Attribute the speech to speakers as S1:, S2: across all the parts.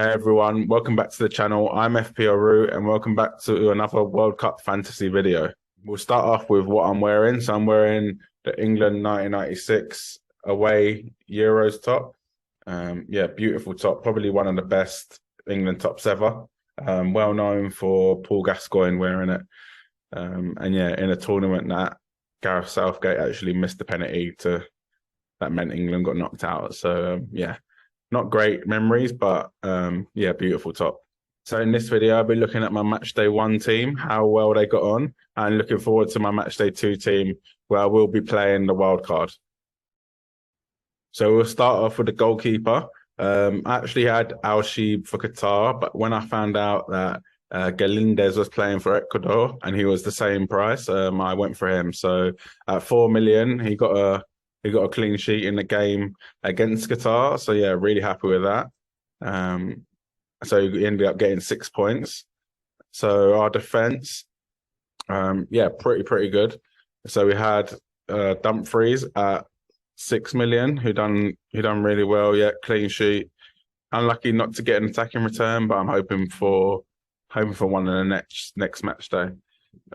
S1: Hey everyone, welcome back to the channel. I'm FPL Root and welcome back to another World Cup fantasy video. We'll start off with what I'm wearing. So I'm wearing the England 1996 away Euros top. Yeah, beautiful top, probably one of the best England tops ever. Well known for Paul Gascoigne wearing it. And yeah, in a tournament that Gareth Southgate actually missed the penalty that meant England got knocked out. So yeah. Not great memories, but yeah, beautiful top. So in this video, I'll be looking at my Matchday 1 team, how well they got on, and looking forward to my Matchday 2 team, where I will be playing the wildcard. So we'll start off with the goalkeeper. I actually had Al-Sheeb for Qatar, but when I found out that Galindez was playing for Ecuador and he was the same price, I went for him. So at 4 million, he got a clean sheet in the game against Qatar. So yeah, really happy with that. So he ended up getting 6 points. So our defense, yeah, pretty good. So we had Dumfries at 6 million, who done really well. Yeah, clean sheet. Unlucky not to get an attacking return, but I'm hoping for one in the next match day.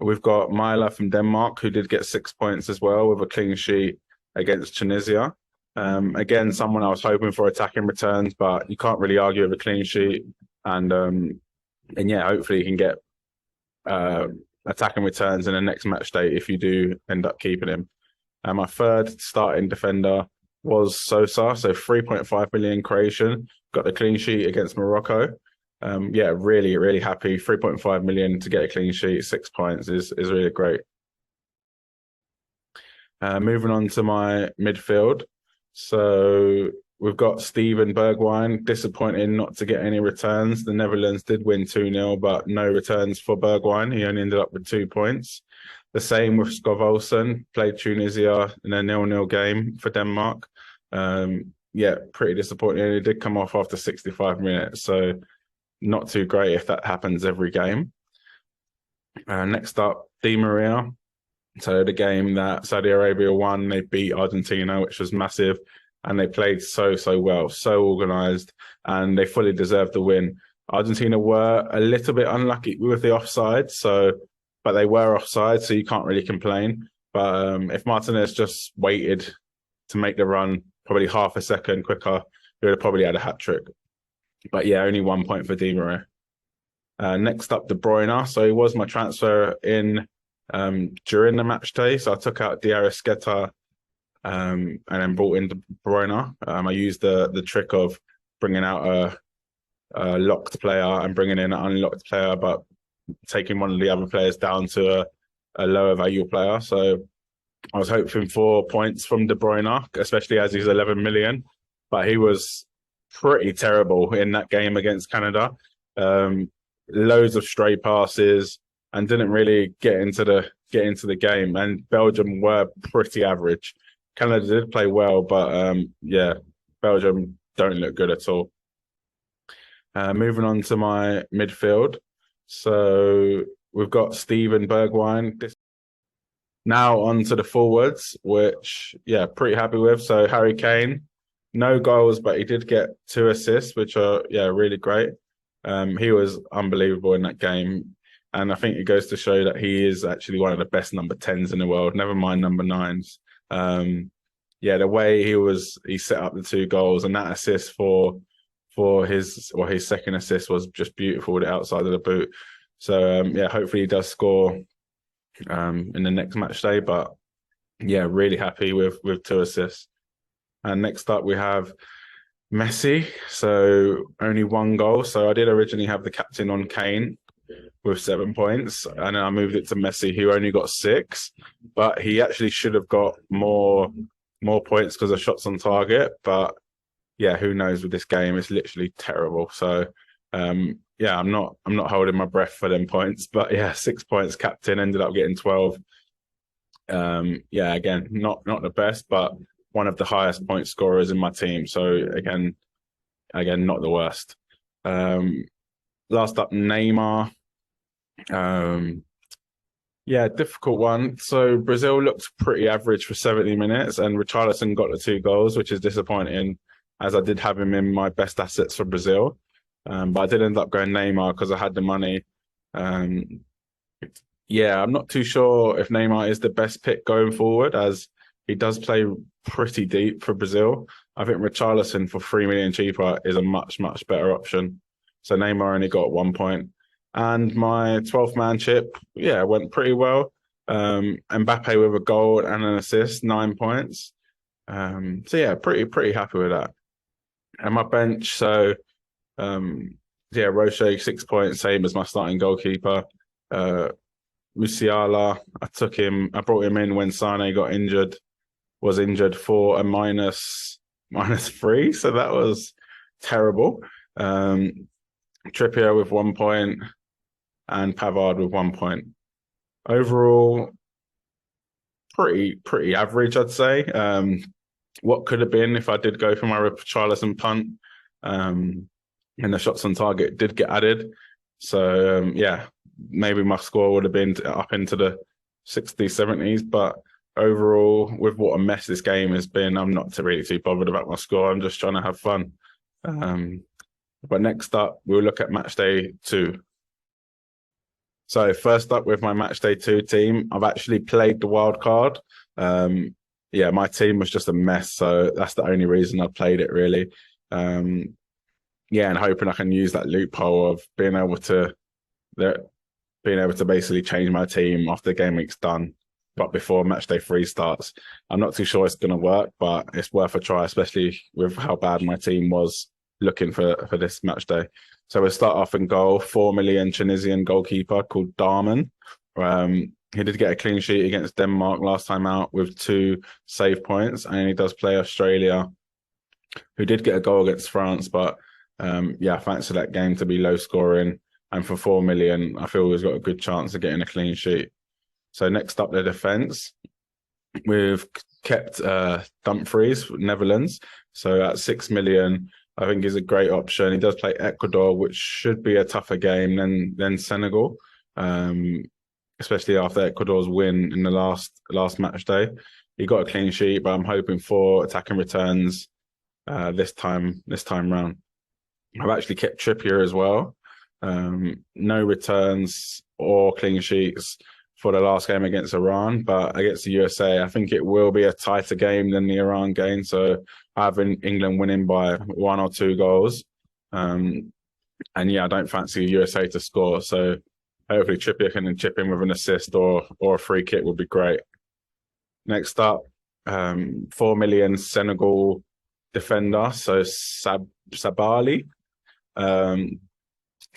S1: We've got Myla from Denmark, who did get 6 points as well with a clean sheet against Tunisia. Again, someone I was hoping for attacking returns, but you can't really argue with a clean sheet. And yeah, hopefully you can get attacking returns in the next match day if you do end up keeping him. My third starting defender was Sosa, so 3.5 million Croatian, got the clean sheet against Morocco. Yeah, really happy. 3.5 million to get a clean sheet, 6 points is really great. Moving on to my midfield. So we've got Steven Bergwijn, disappointing not to get any returns. The Netherlands did win 2-0, but no returns for Bergwijn. He only ended up with 2 points. The same with Skov Olsen, played Tunisia in a 0-0 game for Denmark. Yeah, pretty disappointing. He did come off after 65 minutes, so not too great if that happens every game. Next up, Di Maria. So the game that Saudi Arabia won, they beat Argentina, which was massive, and they played so well, so organised, and they fully deserved the win. Argentina were a little bit unlucky with the offside, but they were offside, so you can't really complain. But if Martinez just waited to make the run probably half a second quicker, he would have probably had a hat-trick. But yeah, only 1 point for Di Maria. Next up, De Bruyne. So he was my transfer in during the match day. So I took out Diarra and then brought in De Bruyne. I used the trick of bringing out a locked player and bringing in an unlocked player, but taking one of the other players down to a lower value player. So I was hoping for points from De Bruyne, especially as he's 11 million, but he was pretty terrible in that game against Canada. Loads of stray passes and didn't really get into the game. And Belgium were pretty average. Canada did play well, but yeah, Belgium don't look good at all. Moving on to my midfield. So we've got Steven Bergwijn. Now on to the forwards, which, yeah, pretty happy with. So Harry Kane, no goals, but he did get 2 assists, which are, yeah, really great. He was unbelievable in that game. And I think it goes to show that he is actually one of the best number 10s in the world, never mind number 9s. Yeah, the way he set up the 2 goals and that assist for his second assist was just beautiful, the outside of the boot. So yeah, hopefully he does score in the next match day. But yeah, really happy with 2 assists. And next up we have Messi. So only 1 goal. So I did originally have the captain on Kane with 7 points, and then I moved it to Messi, who only got 6, but he actually should have got more points because of shots on target. But yeah, who knows with this game? It's literally terrible. So yeah, I'm not holding my breath for them points. But yeah, 6 points captain, ended up getting 12. Yeah, again, not the best, but one of the highest point scorers in my team. So again, not the worst. Last up, Neymar. Yeah, difficult one. So Brazil looked pretty average for 70 minutes, and Richarlison got the 2 goals, which is disappointing, as I did have him in my best assets for Brazil. But I did end up going Neymar because I had the money. Um, yeah, I'm not too sure if Neymar is the best pick going forward, as he does play pretty deep for Brazil. I think Richarlison for 3 million cheaper is a much, much better option. So Neymar only got 1 point. And my 12th man chip, yeah, went pretty well. Mbappe with a goal and an assist, 9 points. So yeah, pretty happy with that. And my bench, so yeah, Roche 6 points, same as my starting goalkeeper. Musiala, I brought him in when Sane was injured for a -3, so that was terrible. Trippier with 1 point and Pavard with 1 point. Overall, pretty average, I'd say. What could have been if I did go for my Richarlison punt, and the shots on target did get added. So yeah, maybe my score would have been up into the 60s, 70s, but overall, with what a mess this game has been, I'm not really too bothered about my score. I'm just trying to have fun. But next up, we'll look at Matchday 2. So first up with my Matchday 2 team, I've actually played the Wildcard. Yeah, my team was just a mess, so that's the only reason I played it, really. Yeah, and hoping I can use that loophole of being able to basically change my team after the game week's done, but before Matchday 3 starts. I'm not too sure it's going to work, but it's worth a try, especially with how bad my team was looking for this Matchday. So we'll start off in goal, 4 million Tunisian goalkeeper called Darman. He did get a clean sheet against Denmark last time out with 2 save points, and he does play Australia, who did get a goal against France, but yeah, I fancy that game to be low scoring. And for 4 million, I feel he's got a good chance of getting a clean sheet. So next up, the defence. We've kept Dumfries, Netherlands. So at 6 million, I think he's a great option. He does play Ecuador, which should be a tougher game than Senegal, especially after Ecuador's win in the last match day. He got a clean sheet, but I'm hoping for attacking returns this time round. I've actually kept Trippier as well. No returns or clean sheets for the last game against Iran, but against the USA, I think it will be a tighter game than the Iran game. So I have England winning by 1 or 2 goals. And yeah, I don't fancy the USA to score. So hopefully Trippier can chip in with an assist or a free kick would be great. Next up, 4 million Senegal defender, so Sabali.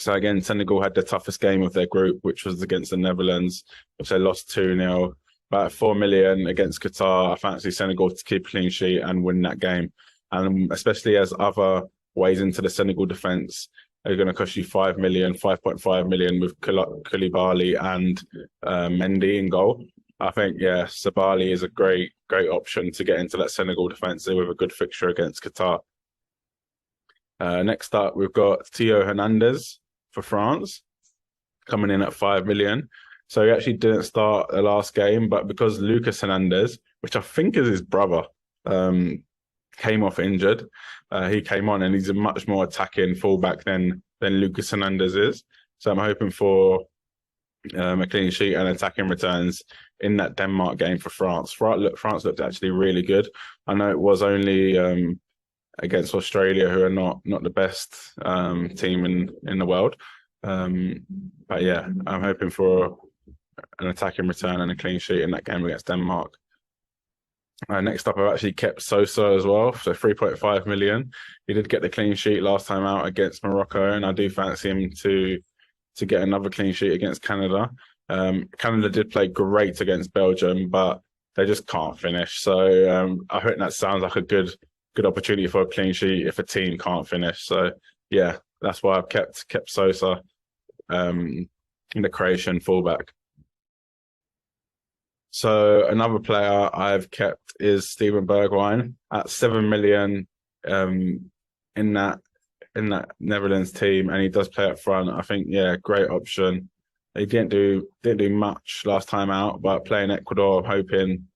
S1: So again, Senegal had the toughest game of their group, which was against the Netherlands, which they lost 2-0. But 4 million against Qatar, I fancy Senegal to keep a clean sheet and win that game. And especially as other ways into the Senegal defence are going to cost you 5 million, 5.5 million with Koulibaly and Mendy in goal. I think, yeah, Sabali is a great option to get into that Senegal defence with a good fixture against Qatar. Next up, we've got Theo Hernandez for France, coming in at 5 million. So he actually didn't start the last game, but because Lucas Hernandez, which I think is his brother, came off injured, he came on and he's a much more attacking fullback than Lucas Hernandez is. So I'm hoping for a clean sheet and attacking returns in that Denmark game for France. France looked actually really good. I know it was only against Australia, who are not the best team in the world. But yeah, I'm hoping for an attacking return and a clean sheet in that game against Denmark. Next up, I've actually kept Sosa as well, so 3.5 million. He did get the clean sheet last time out against Morocco, and I do fancy him to get another clean sheet against Canada. Canada did play great against Belgium, but they just can't finish. So I think that sounds like a good opportunity for a clean sheet if a team can't finish. So yeah, that's why I've kept Sosa in the Croatian fullback. So another player I've kept is Steven Bergwijn at 7 million in that Netherlands team, and he does play up front. I think, yeah, great option. He didn't do much last time out, but playing Ecuador, I'm hoping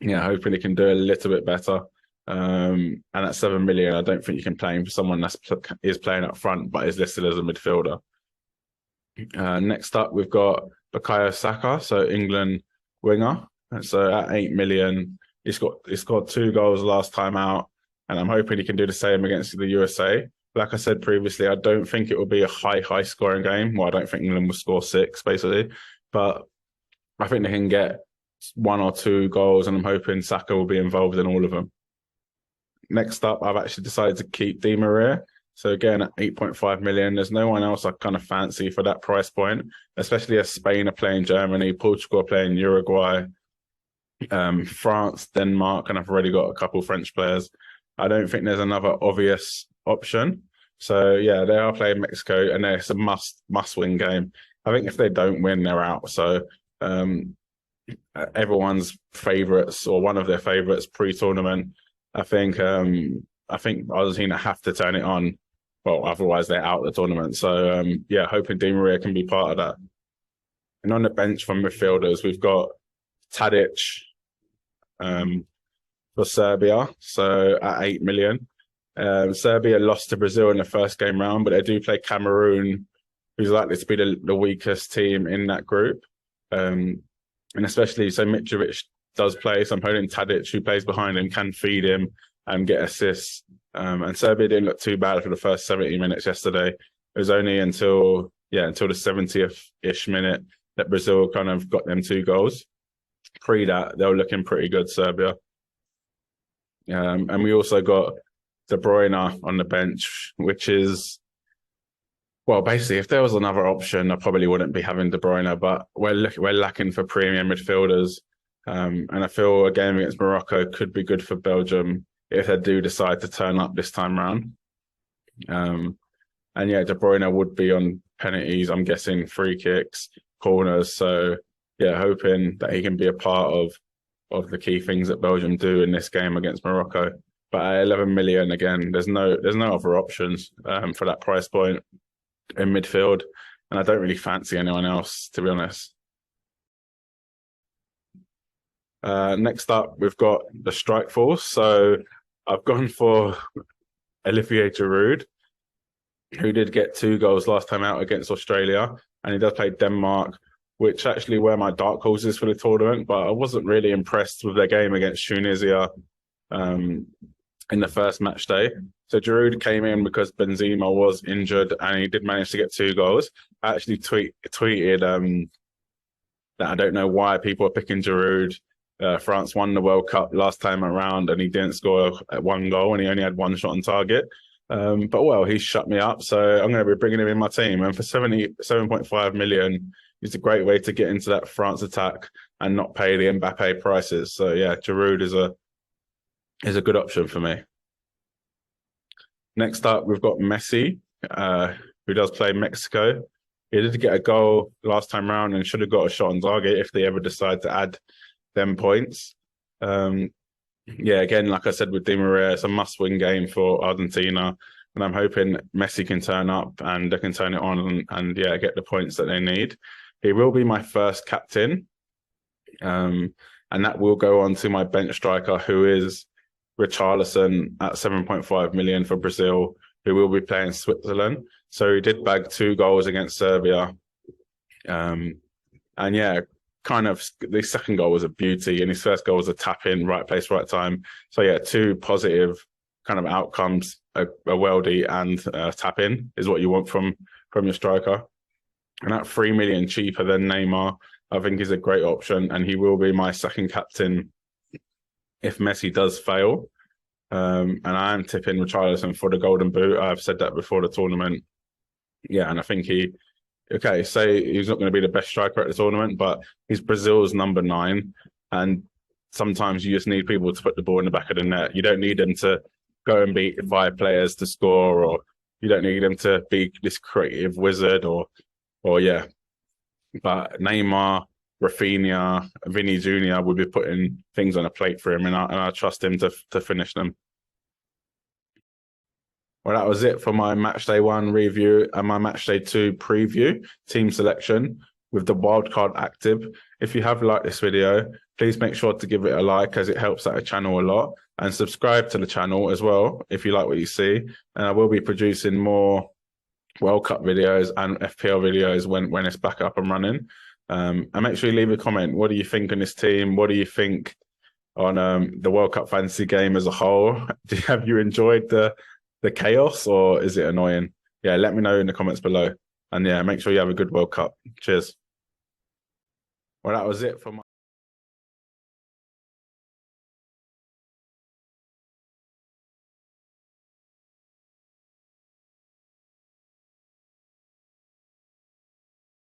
S1: he can do a little bit better. And at 7 million, I don't think you can play him for someone that is playing up front but is listed as a midfielder. Next up, we've got Bukayo Saka, so England winger. And so at 8 million, he scored 2 goals last time out, and I'm hoping he can do the same against the USA. Like I said previously, I don't think it will be a high scoring game. Well, I don't think England will score 6, basically, but I think they can get 1 or 2 goals, and I'm hoping Saka will be involved in all of them. Next up, I've actually decided to keep Di Maria. So again, at 8.5 million, there's no one else I kind of fancy for that price point, especially as Spain are playing Germany, Portugal are playing Uruguay, France, Denmark, and I've already got a couple French players. I don't think there's another obvious option. So yeah, they are playing Mexico, and it's a must-win game. I think if they don't win, they're out. So everyone's favourites, or one of their favourites pre-tournament, I think Argentina have to turn it on. Well, otherwise they're out of the tournament. So yeah, hoping Di Maria can be part of that. And on the bench from midfielders, we've got Tadic for Serbia. So at 8 million. Serbia lost to Brazil in the first game round, but they do play Cameroon, who's likely to be the weakest team in that group. And especially, so Mitrovic does play, so I'm hoping Tadic, who plays behind him, can feed him and get assists. And Serbia didn't look too bad for the first 70 minutes yesterday. It was only until the 70th-ish minute that Brazil kind of got them 2 goals. Pre that, they were looking pretty good, Serbia. And we also got De Bruyne on the bench, which is, well, basically, if there was another option, I probably wouldn't be having De Bruyne, but we're lacking for premium midfielders. And I feel a game against Morocco could be good for Belgium if they do decide to turn up this time round. And yeah, De Bruyne would be on penalties, I'm guessing free kicks, corners. So yeah, hoping that he can be a part of the key things that Belgium do in this game against Morocco. But at 11 million, again, there's no other options for that price point in midfield. And I don't really fancy anyone else, to be honest. Next up, we've got the strike force. So I've gone for Olivier Giroud, who did get 2 goals last time out against Australia, and he does play Denmark, which actually were my dark horses for the tournament, but I wasn't really impressed with their game against Tunisia in the first match day. So Giroud came in because Benzema was injured, and he did manage to get 2 goals. I actually tweeted that I don't know why people are picking Giroud. France won the World Cup last time around, and he didn't score 1 goal, and he only had 1 shot on target. But well, he shut me up, so I'm going to be bringing him in my team. And for 77.5 million, it's a great way to get into that France attack and not pay the Mbappe prices. So yeah, Giroud is a good option for me. Next up, we've got Messi, who does play Mexico. He did get a goal last time round and should have got a shot on target if they ever decide to add them points. Yeah, again, like I said with Di Maria, it's a must-win game for Argentina, and I'm hoping Messi can turn up and they can turn it on and yeah, get the points that they need. He will be my first captain, and that will go on to my bench striker, who is Richarlison at 7.5 million for Brazil, who will be playing Switzerland. So he did bag 2 goals against Serbia, and yeah, kind of the second goal was a beauty, and his first goal was a tap in, right place, right time. So yeah, 2 positive kind of outcomes: a worldie and a tap in is what you want from your striker. And at 3 million cheaper than Neymar, I think is a great option, and he will be my second captain if Messi does fail. And I am tipping Richarlison for the Golden Boot. I've said that before the tournament. Yeah, and I think say he's not going to be the best striker at the tournament, but he's Brazil's number 9. And sometimes you just need people to put the ball in the back of the net. You don't need them to go and beat 5 players to score, or you don't need them to be this creative wizard or yeah. But Neymar, Rafinha, Vinny Jr. will be putting things on a plate for him, and I trust him to finish them. Well, that was it for my Matchday 1 review and my Matchday 2 preview, team selection. with the wildcard active. If you have liked this video, please make sure to give it a like, as it helps out the channel a lot, and subscribe to the channel as well if you like what you see. And I will be producing more World Cup videos and FPL videos when it's back up and running. And make sure you leave a comment. What do you think on this team? What do you think on the World Cup fantasy game as a whole? Have you enjoyed the chaos, or is it annoying? Yeah, let me know in the comments below. And yeah, make sure you have a good World Cup. Cheers. Well, that was it for my